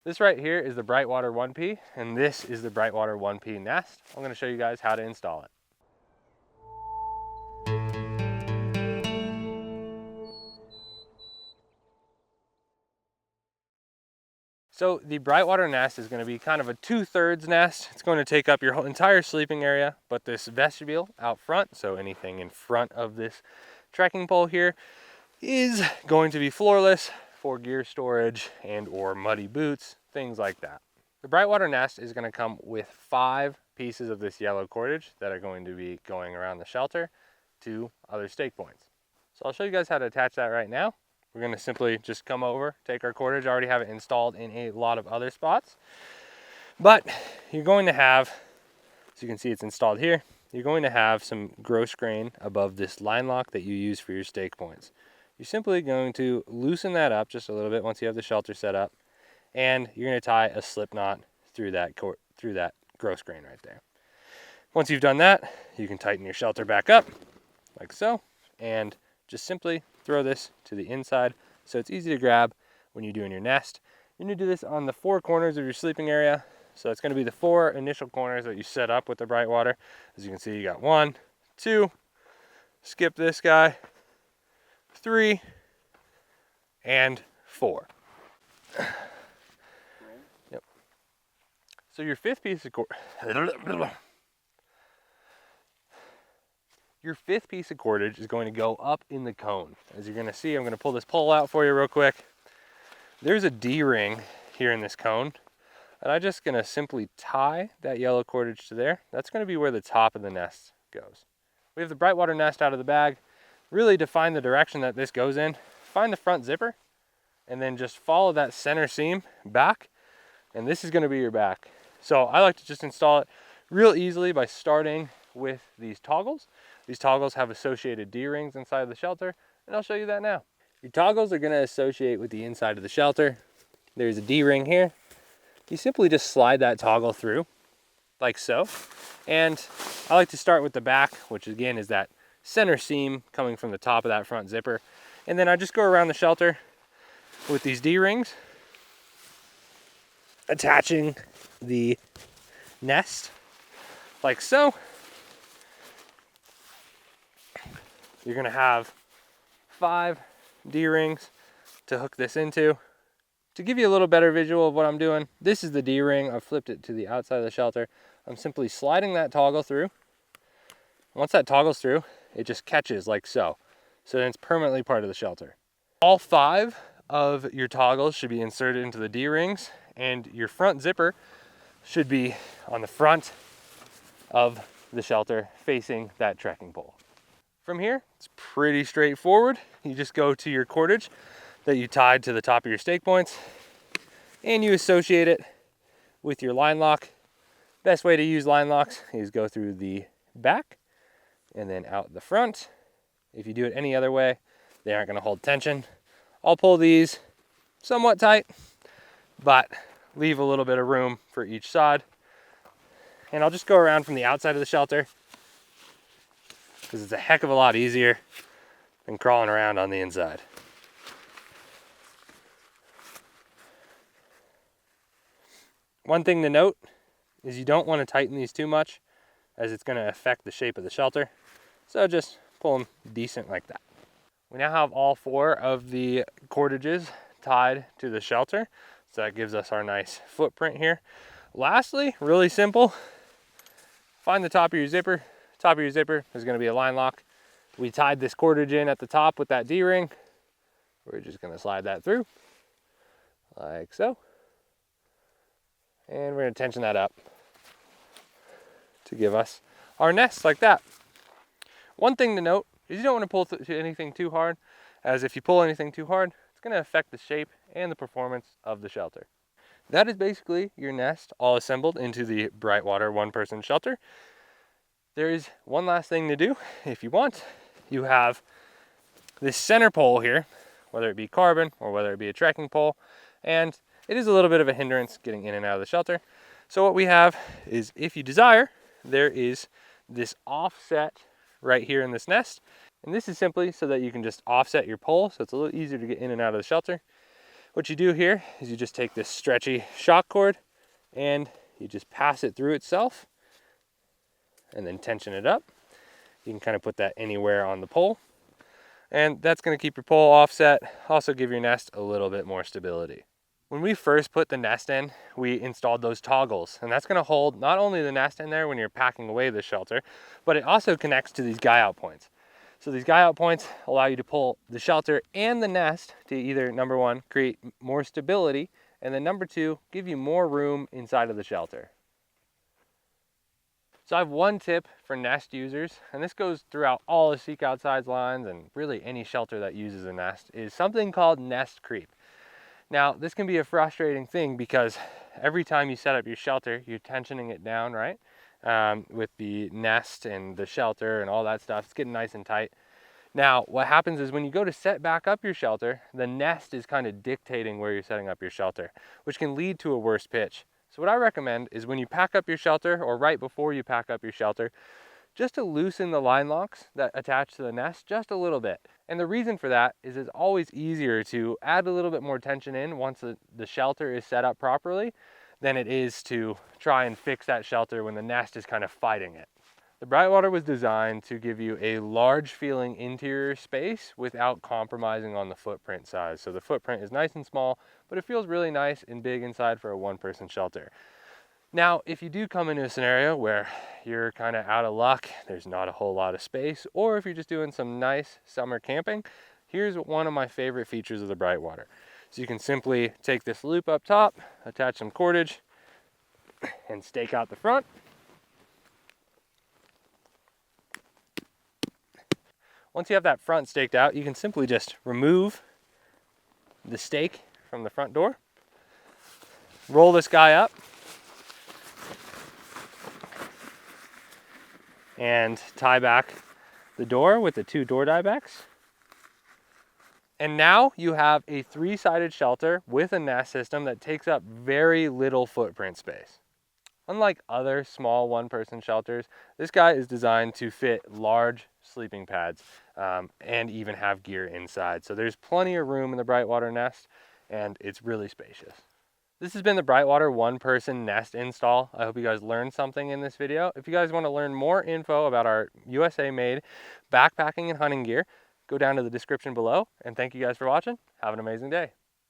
This right here is the Brightwater 1P, and this is the Brightwater 1P nest. I'm going to show you guys how to install it. So the Brightwater nest is going to be kind of a 2/3 nest. It's going to take up your whole entire sleeping area, but this vestibule out front, so anything in front of this trekking pole here, is going to be floorless for gear storage and or muddy boots, things like that. The Brightwater nest is going to come with 5 pieces of this yellow cordage that are going to be going around the shelter to other stake points. So I'll show you guys how to attach that right now. We're going to simply just come over, take our cordage. I already have it installed in a lot of other spots. But you're going to have, as you can see it's installed here, you're going to have some gross grain above this line lock that you use for your stake points. You're simply going to loosen that up just a little bit once you have the shelter set up, and you're going to tie a slip knot through that gross grain right there. Once you've done that, you can tighten your shelter back up like so, and just simply throw this to the inside so it's easy to grab when you're doing your nest. You're going to do this on the 4 corners of your sleeping area. So it's going to be the 4 initial corners that you set up with the Brightwater. As you can see, you got 1, 2, skip this guy, 3, and 4. Yep. So your fifth piece of cordage is going to go up in the cone. As you're going to see, I'm going to pull this pole out for you real quick. There's a D-ring here in this cone, and I'm just going to simply tie that yellow cordage to there. That's going to be where the top of the nest goes. We have the Brightwater nest out of the bag. Really define the direction that this goes in. Find the front zipper, and then just follow that center seam back, and this is going to be your back. So I like to just install it real easily by starting with these toggles. These toggles have associated D-rings inside of the shelter, and I'll show you that now. Your toggles are going to associate with the inside of the shelter. There's a D-ring here. You simply just slide that toggle through, like so. And I like to start with the back, which again is that center seam coming from the top of that front zipper. And then I just go around the shelter with these D-rings, attaching the nest, like so. You're going to have 5 D-rings to hook this into. To give you a little better visual of what I'm doing, this is the D-ring. I've flipped it to the outside of the shelter. I'm simply sliding that toggle through. Once that toggles through, it just catches like so. So then it's permanently part of the shelter. All 5 of your toggles should be inserted into the D-rings, and your front zipper should be on the front of the shelter facing that trekking pole. From here, it's pretty straightforward. You just go to your cordage that you tied to the top of your stake points, and you associate it with your line lock. Best way to use line locks is go through the back and then out the front. If you do it any other way, they aren't going to hold tension. I'll pull these somewhat tight, but leave a little bit of room for each side. And I'll just go around from the outside of the shelter, because it's a heck of a lot easier than crawling around on the inside. One thing to note is you don't want to tighten these too much, as it's going to affect the shape of the shelter. So just pull them decent like that. We now have all 4 of the cordages tied to the shelter. So that gives us our nice footprint here. Lastly, really simple, find the top of your zipper. Top of your zipper is going to be a line lock. We tied this cordage in at the top with that D-ring. We're just going to slide that through like so. And we're going to tension that up to give us our nest like that. One thing to note is you don't want to pull anything too hard, as if you pull anything too hard, it's going to affect the shape and the performance of the shelter. That is basically your nest all assembled into the Brightwater 1-person shelter. There is one last thing to do if you want. You have this center pole here, whether it be carbon or whether it be a trekking pole, and it is a little bit of a hindrance getting in and out of the shelter. So what we have is, if you desire, there is this offset right here in this nest. And this is simply so that you can just offset your pole, so it's a little easier to get in and out of the shelter. What you do here is you just take this stretchy shock cord and you just pass it through itself and then tension it up. You can kind of put that anywhere on the pole, and that's going to keep your pole offset, also give your nest a little bit more stability. When we first put the nest in, we installed those toggles, and that's going to hold not only the nest in there when you're packing away the shelter, but it also connects to these guy out points. So these guy out points allow you to pull the shelter and the nest to either, number one, create more stability, and then number two, give you more room inside of the shelter. So I have one tip for nest users, and this goes throughout all the Seek Outsides lines and really any shelter that uses a nest, is something called nest creep. Now, this can be a frustrating thing because every time you set up your shelter, you're tensioning it down, right? With the nest and the shelter and all that stuff, it's getting nice and tight. Now, what happens is when you go to set back up your shelter, the nest is kind of dictating where you're setting up your shelter, which can lead to a worse pitch. So what I recommend is when you pack up your shelter, or right before you pack up your shelter, just to loosen the line locks that attach to the nest just a little bit. And the reason for that is it's always easier to add a little bit more tension in once the shelter is set up properly than it is to try and fix that shelter when the nest is kind of fighting it. The Brightwater was designed to give you a large feeling interior space without compromising on the footprint size. So the footprint is nice and small, but it feels really nice and big inside for a one-person shelter. Now, if you do come into a scenario where you're kind of out of luck, there's not a whole lot of space, or if you're just doing some nice summer camping, here's one of my favorite features of the Brightwater. So you can simply take this loop up top, attach some cordage, and stake out the front. Once you have that front staked out, you can simply just remove the stake from the front door, roll this guy up, and tie back the door with the two door tiebacks. And now you have a three-sided shelter with a nest system that takes up very little footprint space. Unlike other small one-person shelters, this guy is designed to fit large sleeping pads and even have gear inside. So there's plenty of room in the Brightwater nest, and it's really spacious. This has been the Brightwater one-person nest install. I hope you guys learned something in this video. If you guys want to learn more info about our USA-made backpacking and hunting gear, go down to the description below. And thank you guys for watching. Have an amazing day.